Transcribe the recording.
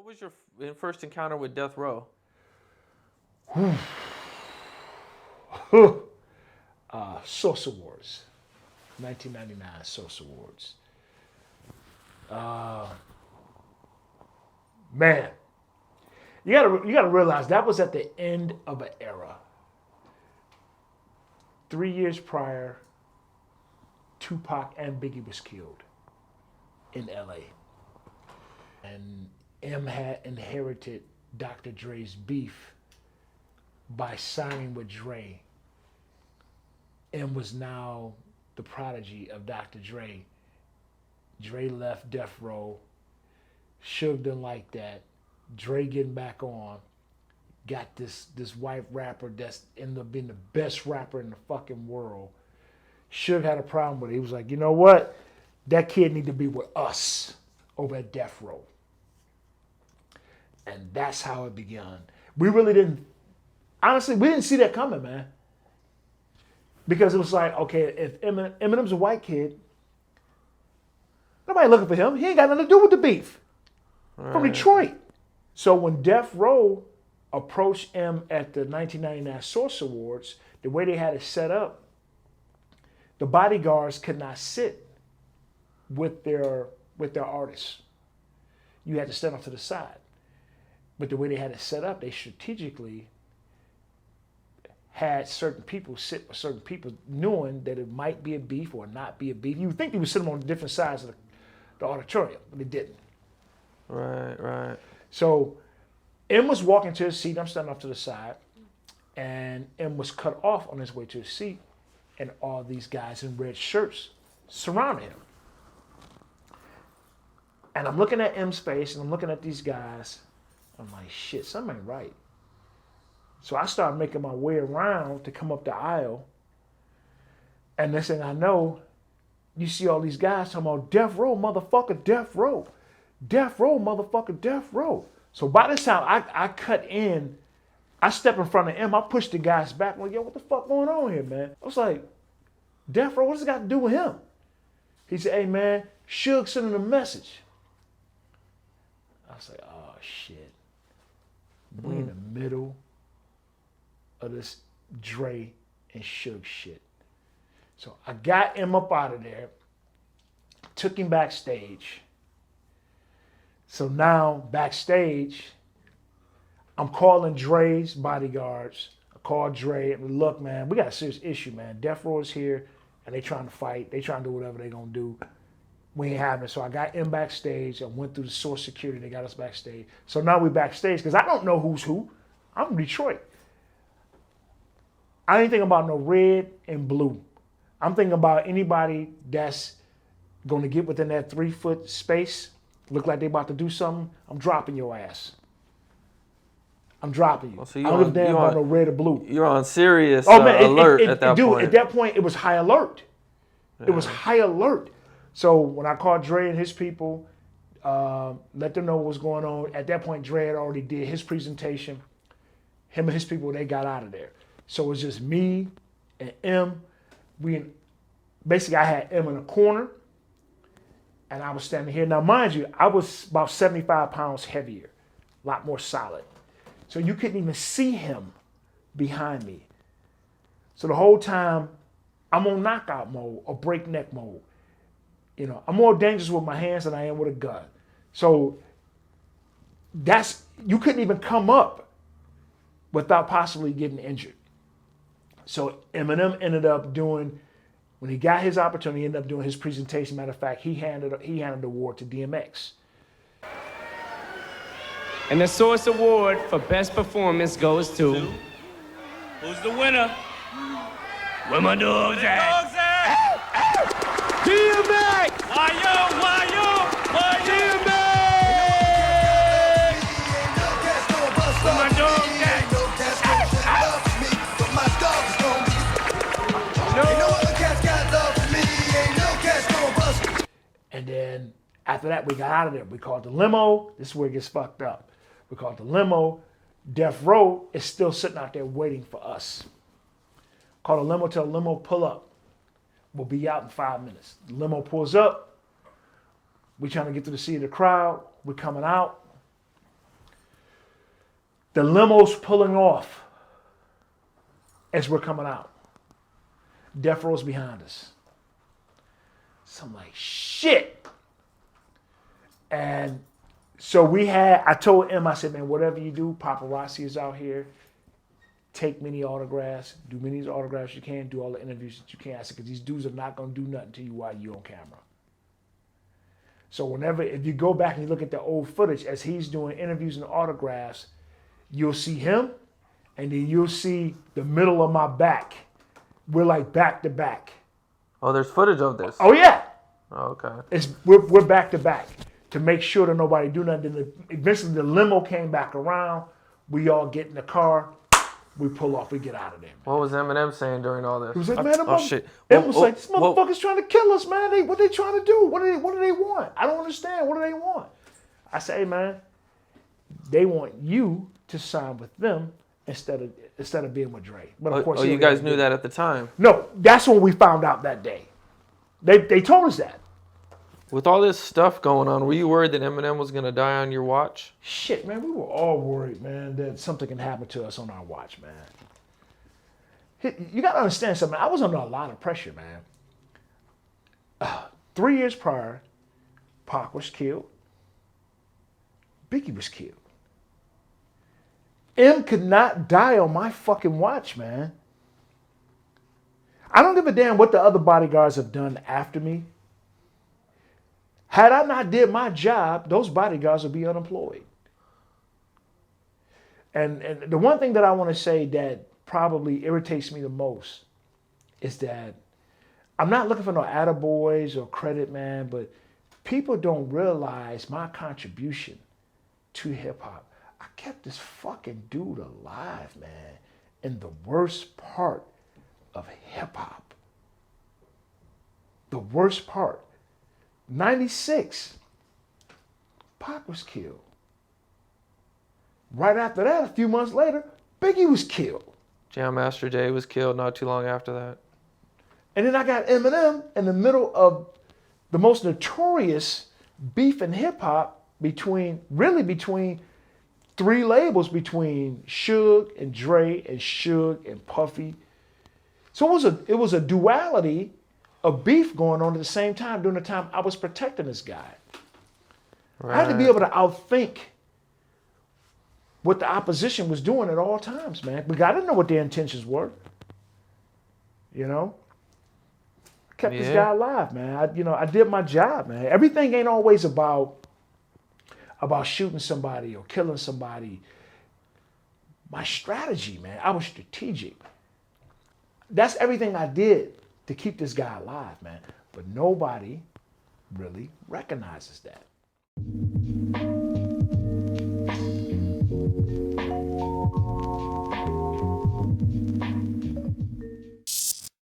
What was your first encounter with death row? Source Awards, 1999 Source Awards. Man, you gotta realize that was at the end of an era. 3 years prior, Tupac and Biggie was killed in LA. And M had inherited Dr. Dre's beef by signing with Dre. M was now the prodigy of Dr. Dre. Dre left Death Row. Suge didn't like that. Dre getting back on. Got this white rapper that's ended up being the best rapper in the fucking world. Suge had a problem with it. He was like, you know what? That kid need to be with us over at Death Row. And that's how it began. We really didn't, honestly, we didn't see that coming, man. Because it was like, okay, if Eminem's a white kid, nobody looking for him. He ain't got nothing to do with the beef. Right. From Detroit. So when Death Row approached M at the 1999 Source Awards, the way they had it set up, the bodyguards could not sit with their artists. You had to stand off to the side. But the way they had it set up, they strategically had certain people sit with certain people, knowing that it might be a beef or not be a beef. You would think they would sit them on different sides of the auditorium, but they didn't. Right. So M was walking to his seat. I'm standing off to the side, and M was cut off on his way to his seat, and all these guys in red shirts surrounded him. And I'm looking at M's face, and I'm looking at these guys. I'm like, shit, something ain't right. So I started making my way around to come up the aisle. And next thing I know, you see all these guys talking about Death Row, motherfucker, Death Row. Death Row, motherfucker, Death Row. So by this time, I cut in. I step in front of M. I push the guys back. I'm like, yo, what the fuck going on here, man? I was like, Death Row, what does it got to do with him? He said, hey, man, Suge sent him a message. I was like, oh, shit. We in the middle of this Dre and Suge shit. So I got him up out of there, took him backstage. So now backstage, I'm calling Dre's bodyguards. I called Dre. Look, man, we got a serious issue, man. Death Row is here, and they trying to fight. They trying to do whatever they gonna do. We ain't having it. So I got him backstage. I went through the source security. They got us backstage. So now we backstage because I don't know who's who. I'm from Detroit. I ain't thinking about no red and blue. I'm thinking about anybody that's going to get within that 3-foot space, look like they about to do something. I'm dropping your ass. I'm dropping you. Oh, so I don't give a damn about no red or blue. You're on serious alert at that dude, point. At that point, it was high alert. Yeah. It was high alert. So when I called Dre and his people, let them know what was going on. At that point, Dre had already did his presentation. Him and his people, they got out of there. So it was just me and M. Basically, I had M in a corner, and I was standing here. Now, mind you, I was about 75 pounds heavier, a lot more solid. So you couldn't even see him behind me. So the whole time, I'm on knockout mode or breakneck mode. You know, I'm more dangerous with my hands than I am with a gun. So you couldn't even come up without possibly getting injured. So Eminem ended up doing, when he got his opportunity, he ended up doing his presentation. Matter of fact, he handed the award to DMX. And the Source Award for Best Performance goes to... Who's the winner? Where my dogs at? DMX! Why yo? DMX! Where my dogs at? And then after that, we got out of there. We called the limo. This is where it gets fucked up. We called the limo. Death Row is still sitting out there waiting for us. Call the limo, tell the limo pull up. We'll be out in 5 minutes. The limo pulls up. We're trying to get to the seat of the crowd. We're coming out. The limo's pulling off as we're coming out. Death Row's behind us. So I'm like, shit. And so I told him, I said, man, whatever you do, paparazzi is out here. Take many autographs, do many autographs you can, do all the interviews that you can. I said, because these dudes are not going to do nothing to you while you're on camera. So if you go back and you look at the old footage, as he's doing interviews and autographs, you'll see him, and then you'll see the middle of my back. We're like back to back. Oh, there's footage of this. Oh yeah. Oh, okay. We're back to back to make sure that nobody do nothing. Then eventually the limo came back around. We all get in the car. We pull off. We get out of there. Man. What was Eminem saying during all this? He was like, man, shit. It was like, this motherfucker's trying to kill us, man. What they trying to do? What do they want? I don't understand. What do they want? I say, hey, man, they want you to sign with them instead of being with Dre. But of course, you guys knew that at the time? No, that's when we found out that day. They told us that. With all this stuff going on, were you worried that Eminem was going to die on your watch? Shit, man, we were all worried, man, that something can happen to us on our watch, man. You got to understand something. I was under a lot of pressure, man. 3 years prior, Pac was killed. Biggie was killed. M could not die on my fucking watch, man. I don't give a damn what the other bodyguards have done after me. Had I not did my job, those bodyguards would be unemployed. And the one thing that I want to say that probably irritates me the most is that I'm not looking for no attaboys or credit, man, but people don't realize my contribution to hip-hop. I kept this fucking dude alive, man, in the worst part of hip-hop. The worst part. 96, Pac was killed. Right after that, a few months later, Biggie was killed. Jam Master Jay was killed not too long after that. And then I got Eminem in the middle of the most notorious beef in hip-hop between three labels, between Suge and Dre and Suge and Puffy. So it was a duality of beef going on at the same time during the time I was protecting this guy. Right. I had to be able to outthink what the opposition was doing at all times, man. Because I didn't know what their intentions were. You know? I kept this guy alive, man. I did my job, man. Everything ain't always about shooting somebody or killing somebody. My strategy, man. I was strategic. That's everything I did to keep this guy alive, man. But nobody really recognizes that.